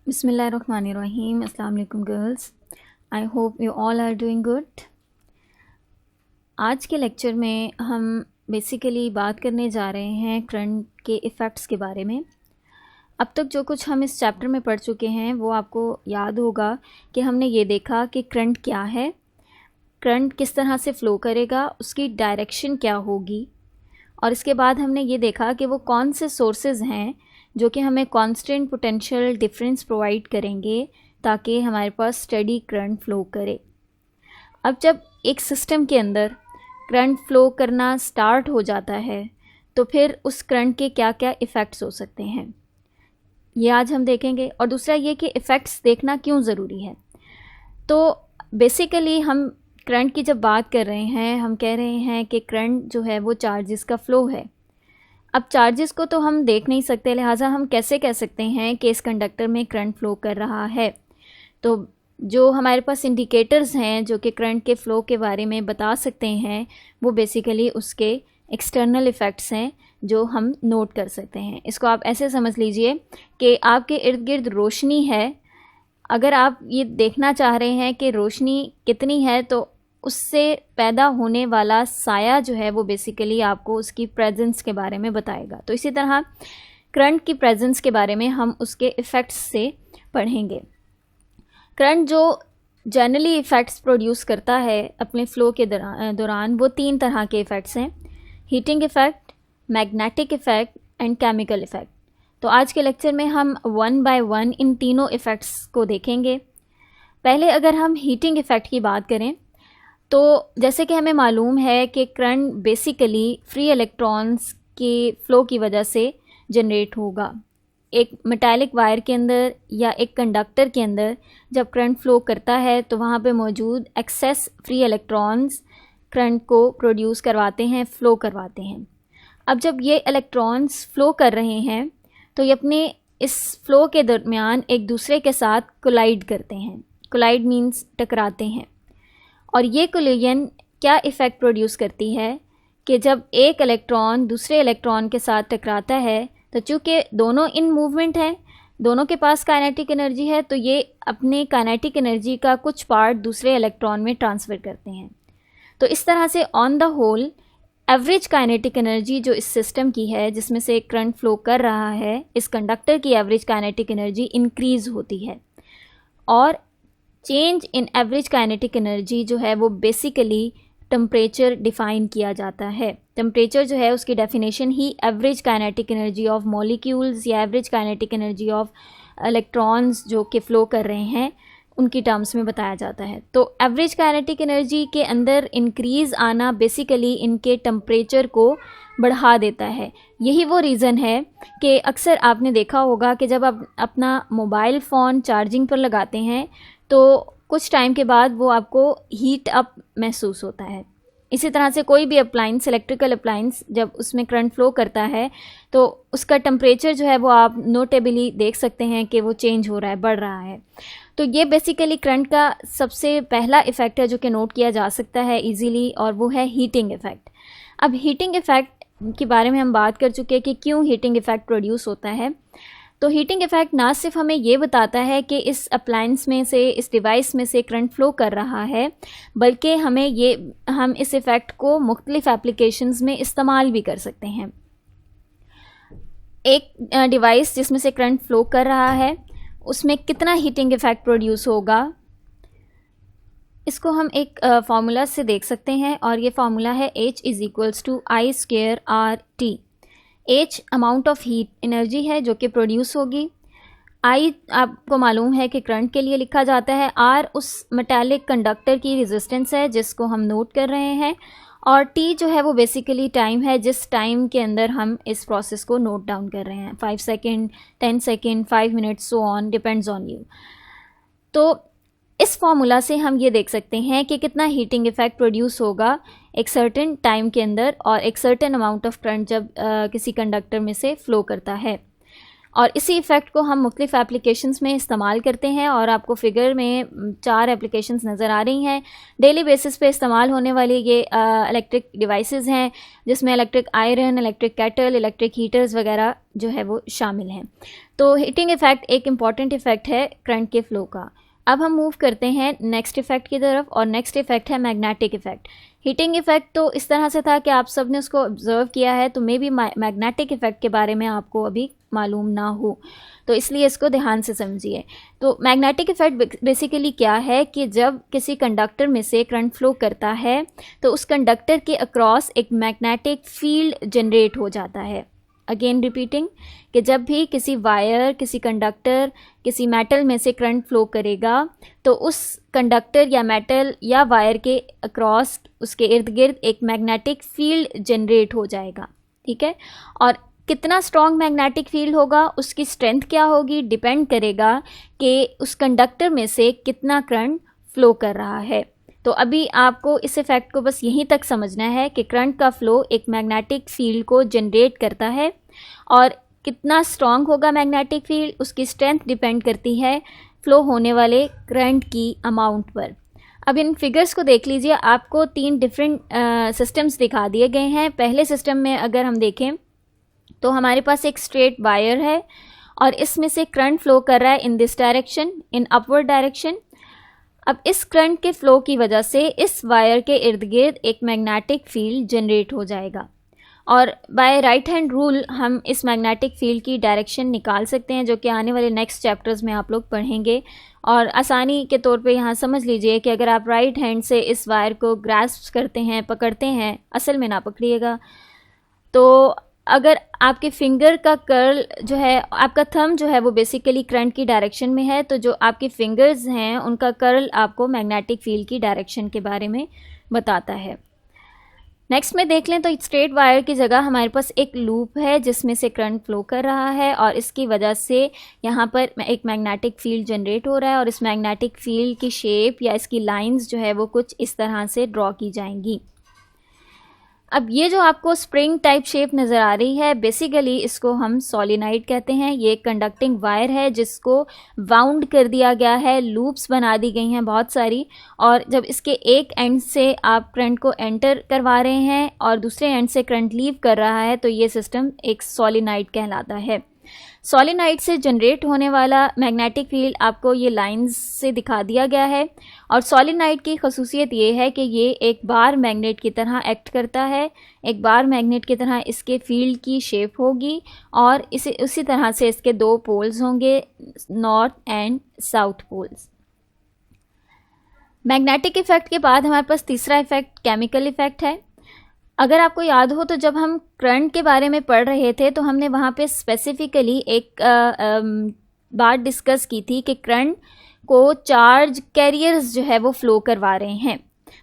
बिस्मिल्लाहिर्रहमानिर्रहीम। अस्सलाम वालेकुम girls, I hope you all are doing good. आज के लेक्चर में हम बेसिकली बात करने जा रहे हैं करंट के इफ़ेक्ट्स के बारे में। अब तक जो कुछ हम इस चैप्टर में पढ़ चुके हैं वो आपको याद होगा कि हमने ये देखा कि करंट क्या है, करंट किस तरह से फ़्लो करेगा, उसकी डायरेक्शन क्या होगी, और इसके बाद हमने ये देखा कि वो कौन से सोर्सेज हैं जो कि हमें कांस्टेंट पोटेंशियल डिफरेंस प्रोवाइड करेंगे ताकि हमारे पास स्टडी करंट फ़्लो करे। अब जब एक सिस्टम के अंदर करंट फ़्लो करना स्टार्ट हो जाता है तो फिर उस करंट के क्या क्या इफ़ेक्ट्स हो सकते हैं, ये आज हम देखेंगे। और दूसरा ये कि इफ़ेक्ट्स देखना क्यों ज़रूरी है। तो बेसिकली हम करंट की जब बात कर रहे हैं, हम कह रहे हैं कि करंट जो है वो चार्जेस का फ़्लो है। अब चार्जेस को तो हम देख नहीं सकते, लिहाजा हम कैसे कह सकते हैं कि इस कंडक्टर में करंट फ़्लो कर रहा है। तो जो हमारे पास इंडिकेटर्स हैं जो कि करंट के फ़्लो के बारे में बता सकते हैं वो बेसिकली उसके एक्सटर्नल इफ़ेक्ट्स हैं जो हम नोट कर सकते हैं। इसको आप ऐसे समझ लीजिए कि आपके इर्द गिर्द रोशनी है, अगर आप ये देखना चाह रहे हैं कि रोशनी कितनी है तो उससे पैदा होने वाला साया जो है वो बेसिकली आपको उसकी प्रेजेंस के बारे में बताएगा। तो इसी तरह करंट की प्रेजेंस के बारे में हम उसके इफ़ेक्ट्स से पढ़ेंगे। करंट जो जनरली इफ़ेक्ट्स प्रोड्यूस करता है अपने फ़्लो के दौरान वो तीन तरह के इफ़ेक्ट्स हैं: heating effect, magnetic effect and chemical effect. तो आज के लेक्चर में हम वन बाय वन इन तीनों इफ़ेक्ट्स को देखेंगे। पहले अगर हम हीटिंग इफ़ेक्ट की बात करें तो जैसे कि हमें मालूम है कि करंट बेसिकली फ्री इलेक्ट्रॉन्स के फ़्लो की वजह से जनरेट होगा। एक मेटालिक वायर के अंदर या एक कंडक्टर के अंदर जब करंट फ़्लो करता है तो वहाँ पे मौजूद एक्सेस फ्री इलेक्ट्रॉन्स करंट को प्रोड्यूस करवाते हैं, फ़्लो करवाते हैं। अब जब ये इलेक्ट्रॉन्स फ़्लो कर रहे हैं तो ये अपने इस फ़्लो के दरमियान एक दूसरे के साथ कोलाइड करते हैं। कोलाइड मीन्स टकराते हैं। और ये कोलिजन क्या इफ़ेक्ट प्रोड्यूस करती है कि जब एक इलेक्ट्रॉन दूसरे इलेक्ट्रॉन के साथ टकराता है तो चूँकि दोनों इन मूवमेंट हैं, दोनों के पास काइनेटिक एनर्जी है, तो ये अपने काइनेटिक एनर्जी का कुछ पार्ट दूसरे इलेक्ट्रॉन में ट्रांसफ़र करते हैं। तो इस तरह से on the whole average kinetic energy जो इस सिस्टम की है जिसमें से करंट फ़्लो कर रहा है, इस कंडक्टर की एवरेज काइनेटिक एनर्जी इंक्रीज़ होती है। और change in average kinetic energy जो है वो बेसिकली टेम्परेचर डिफ़ाइन किया जाता है। टेम्परेचर जो है उसकी डेफिनेशन ही average kinetic energy of molecules या average kinetic energy of electrons जो कि फ़्लो कर रहे हैं उनकी टर्म्स में बताया जाता है। तो एवरेज काइनेटिक एनर्जी के अंदर इंक्रीज़ आना बेसिकली इनके टेम्परेचर को बढ़ा देता है। यही वो रीज़न है कि अक्सर आपने देखा होगा कि जब आप अपना मोबाइल फ़ोन चार्जिंग पर लगाते हैं तो कुछ टाइम के बाद वो आपको हीट अप महसूस होता है। इसी तरह से कोई भी अप्लाइंस, इलेक्ट्रिकल अप्लाइंस, जब उसमें करंट फ़्लो करता है तो उसका टेम्परेचर जो है वो आप नोटेबली देख सकते हैं कि वो चेंज हो रहा है, बढ़ रहा है। तो ये बेसिकली करंट का सबसे पहला इफ़ेक्ट है जो कि नोट किया जा सकता है इजीली, और वो है हीटिंग इफ़ेक्ट। अब हीटिंग इफ़ेक्ट के बारे में हम बात कर चुके हैं कि क्यों हीटिंग इफ़ेक्ट प्रोड्यूस होता है। तो हीटिंग इफ़ेक्ट ना सिर्फ हमें ये बताता है कि इस अप्लायंस में से, इस डिवाइस में से करंट फ़्लो कर रहा है, बल्कि हम इस इफ़ेक्ट को मुख्तलिफ़ एप्लीकेशंस में इस्तेमाल भी कर सकते हैं। एक डिवाइस जिसमें से करंट फ़्लो कर रहा है उसमें कितना हीटिंग इफ़ेक्ट प्रोड्यूस होगा, इसको हम एक फार्मूला से देख सकते हैं, और ये फार्मूला है H = I²R T। H amount of heat energy है जो कि प्रोड्यूस होगी, I आपको मालूम है कि करंट के लिए लिखा जाता है, R उस मेटालिक कंडक्टर की रेजिस्टेंस है जिसको हम नोट कर रहे हैं, और T जो है वो बेसिकली टाइम है जिस टाइम के अंदर हम इस प्रोसेस को नोट डाउन कर रहे हैं। 5 second, 10 second, 5 minutes, so on, depends on you. तो इस फार्मूला से हम ये देख सकते हैं कि कितना हीटिंग इफ़ेक्ट प्रोड्यूस होगा एक सर्टेन टाइम के अंदर और एक सर्टेन अमाउंट ऑफ करंट जब किसी कंडक्टर में से फ़्लो करता है। और इसी इफ़ेक्ट को हम मुख्तलिफ एप्लीकेशंस में इस्तेमाल करते हैं और आपको फिगर में 4 एप्लीकेशंस नज़र आ रही हैं। डेली बेसिस पे इस्तेमाल होने वाली ये इलेक्ट्रिक डिवाइसेस हैं, जिसमें electric iron, electric kettle, electric heaters वगैरह जो है वो शामिल हैं। तो हीटिंग इफ़ेक्ट एक इम्पॉर्टेंट इफ़ेक्ट है करंट के फ़्लो का। अब हम मूव करते हैं नेक्स्ट इफ़ेक्ट की तरफ, और नेक्स्ट इफ़ेक्ट है मैग्नेटिक इफ़ेक्ट। हीटिंग इफ़ेक्ट तो इस तरह से था कि आप सब ने उसको ऑब्ज़र्व किया है, तो मे बी मैग्नेटिक इफ़ेक्ट के बारे में आपको अभी मालूम ना हो, तो इसलिए इसको ध्यान से समझिए। तो मैग्नेटिक इफ़ेक्ट बेसिकली क्या है कि जब किसी कंडक्टर में से करंट फ्लो करता है तो उस कंडक्टर के अक्रॉस एक मैग्नेटिक फील्ड जनरेट हो जाता है। अगेन रिपीटिंग कि जब भी किसी वायर, किसी कंडक्टर, किसी मेटल में से करंट फ्लो करेगा तो उस कंडक्टर या मेटल या वायर के अक्रॉस, उसके इर्द गिर्द एक मैग्नेटिक फील्ड जनरेट हो जाएगा। ठीक है, और कितना स्ट्रॉन्ग मैग्नेटिक फील्ड होगा, उसकी स्ट्रेंथ क्या होगी, डिपेंड करेगा कि उस कंडक्टर में से कितना करंट फ्लो कर रहा है। तो अभी आपको इस इफ़ेक्ट को बस यहीं तक समझना है कि करंट का फ़्लो एक मैग्नेटिक फील्ड को जनरेट करता है, और कितना स्ट्रॉन्ग होगा मैग्नेटिक फील्ड, उसकी स्ट्रेंथ डिपेंड करती है फ़्लो होने वाले करंट की अमाउंट पर। अब इन फिगर्स को देख लीजिए, आपको 3 डिफरेंट सिस्टम्स दिखा दिए गए हैं। पहले सिस्टम में अगर हम देखें तो हमारे पास एक स्ट्रेट वायर है और इसमें से करंट फ्लो कर रहा है in this direction, in upward direction. अब इस करंट के फ्लो की वजह से इस वायर के इर्द गिर्द एक मैग्नेटिक फील्ड जनरेट हो जाएगा, और बाय राइट हैंड रूल हम इस मैग्नेटिक फील्ड की डायरेक्शन निकाल सकते हैं, जो कि आने वाले नेक्स्ट चैप्टर्स में आप लोग पढ़ेंगे। और आसानी के तौर पे यहाँ समझ लीजिए कि अगर आप राइट हैंड से इस वायर को ग्रास्प करते हैं, पकड़ते हैं, असल में ना पकड़िएगा, तो अगर आपके फिंगर का कर्ल जो है, आपका थंब जो है वो बेसिकली करंट की डायरेक्शन में है, तो जो आपकी फिंगर्स हैं उनका कर्ल आपको मैग्नेटिक फील्ड की डायरेक्शन के बारे में बताता है। नेक्स्ट में देख लें तो स्ट्रेट वायर की जगह हमारे पास एक लूप है जिसमें से करंट फ्लो कर रहा है, और इसकी वजह से यहाँ पर एक मैग्नेटिक फील्ड जनरेट हो रहा है, और इस मैग्नेटिक फील्ड की शेप या इसकी लाइंस जो है वो कुछ इस तरह से ड्रॉ की जाएंगी। अब ये जो आपको स्प्रिंग टाइप शेप नज़र आ रही है, बेसिकली इसको हम सोलेनॉइड कहते हैं। ये कंडक्टिंग वायर है जिसको वाउंड कर दिया गया है, लूप्स बना दी गई हैं बहुत सारी, और जब इसके एक एंड से आप करंट को एंटर करवा रहे हैं और दूसरे एंड से करंट लीव कर रहा है, तो ये सिस्टम एक सोलेनॉइड कहलाता है। सोलेनॉइड से जनरेट होने वाला मैग्नेटिक फील्ड आपको ये लाइंस से दिखा दिया गया है, और सोलेनॉइड की खसूसियत ये है कि ये एक बार मैग्नेट की तरह एक्ट करता है। एक बार मैग्नेट की तरह इसके फील्ड की शेप होगी, और उसी तरह से इसके 2 पोल्स होंगे, north and south poles. Magnetic effect के बाद हमारे पास तीसरा इफ़ेक्ट केमिकल इफ़ेक्ट है। अगर आपको याद हो तो जब हम करंट के बारे में पढ़ रहे थे तो हमने वहाँ पे स्पेसिफिकली एक बात डिस्कस की थी कि करंट को चार्ज कैरियर्स जो है वो फ्लो करवा रहे हैं।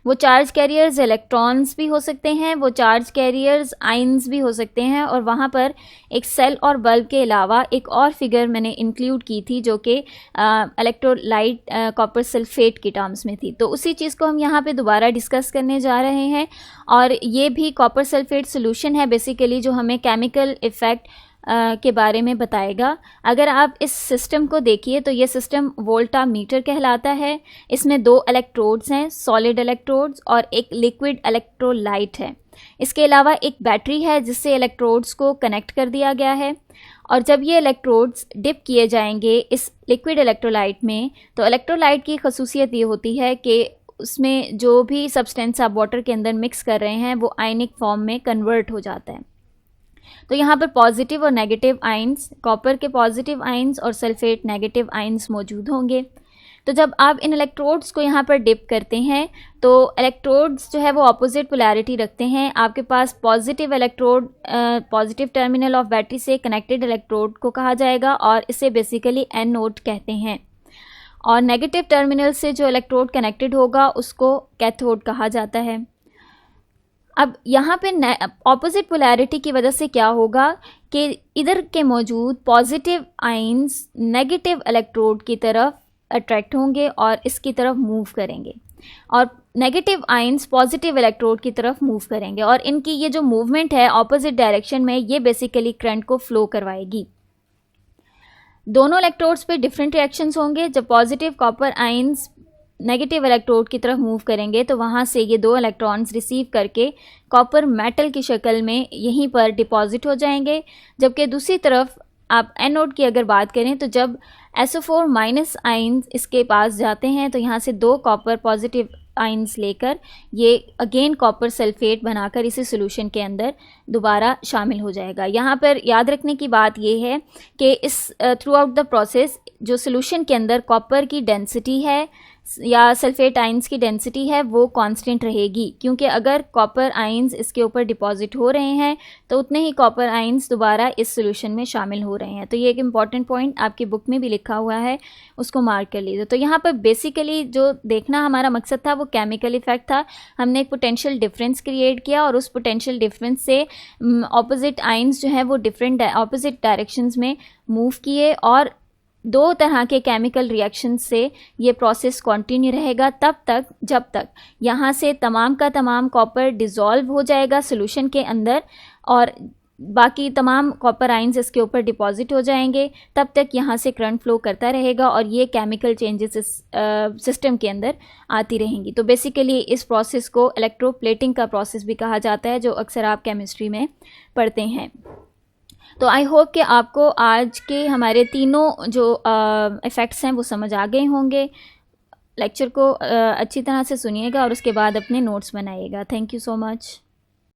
वो चार्ज कैरियर्स इलेक्ट्रॉन्स भी हो सकते हैं, वो चार्ज कैरियर्स आयंस भी हो सकते हैं, और वहाँ पर एक सेल और बल्ब के अलावा एक और फिगर मैंने इंक्लूड की थी जो कि इलेक्ट्रोलाइट कॉपर सल्फेट की टर्म्स में थी। तो उसी चीज़ को हम यहाँ पे दोबारा डिस्कस करने जा रहे हैं, और ये भी कॉपर सल्फेट सोल्यूशन है बेसिकली, जो हमें केमिकल इफ़ेक्ट के बारे में बताएगा। अगर आप इस सिस्टम को देखिए तो ये सिस्टम वोल्टामीटर कहलाता है। इसमें 2 इलेक्ट्रोड्स हैं, सॉलिड इलेक्ट्रोड्स, और एक लिक्विड इलेक्ट्रोलाइट है। इसके अलावा एक बैटरी है जिससे इलेक्ट्रोड्स को कनेक्ट कर दिया गया है, और जब ये इलेक्ट्रोड्स डिप किए जाएंगे इस लिक्विड इलेक्ट्रोलाइट में, तो इलेक्ट्रोलाइट की खसूसियत ये होती है कि उसमें जो भी सब्सटेंस आप वाटर के अंदर मिक्स कर रहे हैं वो आयनिक फॉर्म में कन्वर्ट हो जाता है। तो यहाँ पर पॉजिटिव और नेगेटिव आयंस, कॉपर के पॉजिटिव आयंस और सल्फेट नेगेटिव आयंस मौजूद होंगे। तो जब आप इन इलेक्ट्रोड्स को यहाँ पर डिप करते हैं तो इलेक्ट्रोड्स जो है वो ऑपोजिट पोलैरिटी रखते हैं। आपके पास positive electrode, positive terminal of battery से कनेक्टेड इलेक्ट्रोड को कहा जाएगा, और इसे बेसिकली एनोड कहते हैं, और नेगेटिव टर्मिनल से जो इलेक्ट्रोड कनेक्टेड होगा उसको कैथोड कहा जाता है। अब यहाँ पे ऑपोजिट पोलैरिटी की वजह से क्या होगा कि इधर के मौजूद पॉजिटिव आयंस नेगेटिव इलेक्ट्रोड की तरफ अट्रैक्ट होंगे और इसकी तरफ मूव करेंगे, और नेगेटिव आयंस पॉजिटिव इलेक्ट्रोड की तरफ मूव करेंगे, और इनकी ये जो मूवमेंट है ऑपोजिट डायरेक्शन में, ये बेसिकली करंट को फ्लो करवाएगी। दोनों इलेक्ट्रोड्स पे डिफरेंट रिएक्शंस होंगे। जब positive copper ions negative electrode की तरफ मूव करेंगे तो वहाँ से ये 2 इलेक्ट्रॉन्स रिसीव करके कॉपर मेटल की शक्ल में यहीं पर डिपॉजिट हो जाएंगे। जबकि दूसरी तरफ आप एनोड की अगर बात करें तो जब SO4 माइनस आयंस इसके पास जाते हैं तो यहाँ से 2 कॉपर पॉजिटिव आयंस लेकर ये अगेन कॉपर सल्फेट बनाकर इसी सोल्यूशन के अंदर दोबारा शामिल हो जाएगा। यहाँ पर याद रखने की बात ये है कि इस थ्रू आउट द प्रोसेस जो सोल्यूशन के अंदर कॉपर की डेंसिटी है या सल्फेट आयंस की डेंसिटी है वो कांस्टेंट रहेगी, क्योंकि अगर कॉपर आयंस इसके ऊपर डिपॉजिट हो रहे हैं तो उतने ही कॉपर आयंस दोबारा इस सोल्यूशन में शामिल हो रहे हैं। तो ये एक इम्पॉर्टेंट पॉइंट आपकी बुक में भी लिखा हुआ है, उसको मार्क कर लीजिए। तो यहाँ पर बेसिकली जो देखना हमारा मकसद था वो केमिकल इफेक्ट था। हमने एक पोटेंशियल डिफरेंस क्रिएट किया और उस पोटेंशियल डिफरेंस से ऑपोजिट आयंस जो है वो डिफरेंट ऑपोजिट डायरेक्शंस में मूव किए और 2 तरह के केमिकल रिएक्शन से ये प्रोसेस कंटिन्यू रहेगा तब तक जब तक यहाँ से तमाम का तमाम कॉपर डिज़ोल्व हो जाएगा सोल्यूशन के अंदर और बाकी तमाम कॉपर आयंस इसके ऊपर डिपॉजिट हो जाएंगे। तब तक यहाँ से करंट फ्लो करता रहेगा और ये केमिकल चेंजेस इस सिस्टम के अंदर आती रहेंगी। तो बेसिकली इस प्रोसेस को इलेक्ट्रोप्लेटिंग का प्रोसेस भी कहा जाता है, जो अक्सर आप केमिस्ट्री में पढ़ते हैं। तो आई होप कि आपको आज के हमारे तीनों जो इफ़ेक्ट्स हैं वो समझ आ गए होंगे। लेक्चर को अच्छी तरह से सुनिएगा और उसके बाद अपने नोट्स बनाइएगा। Thank you so much.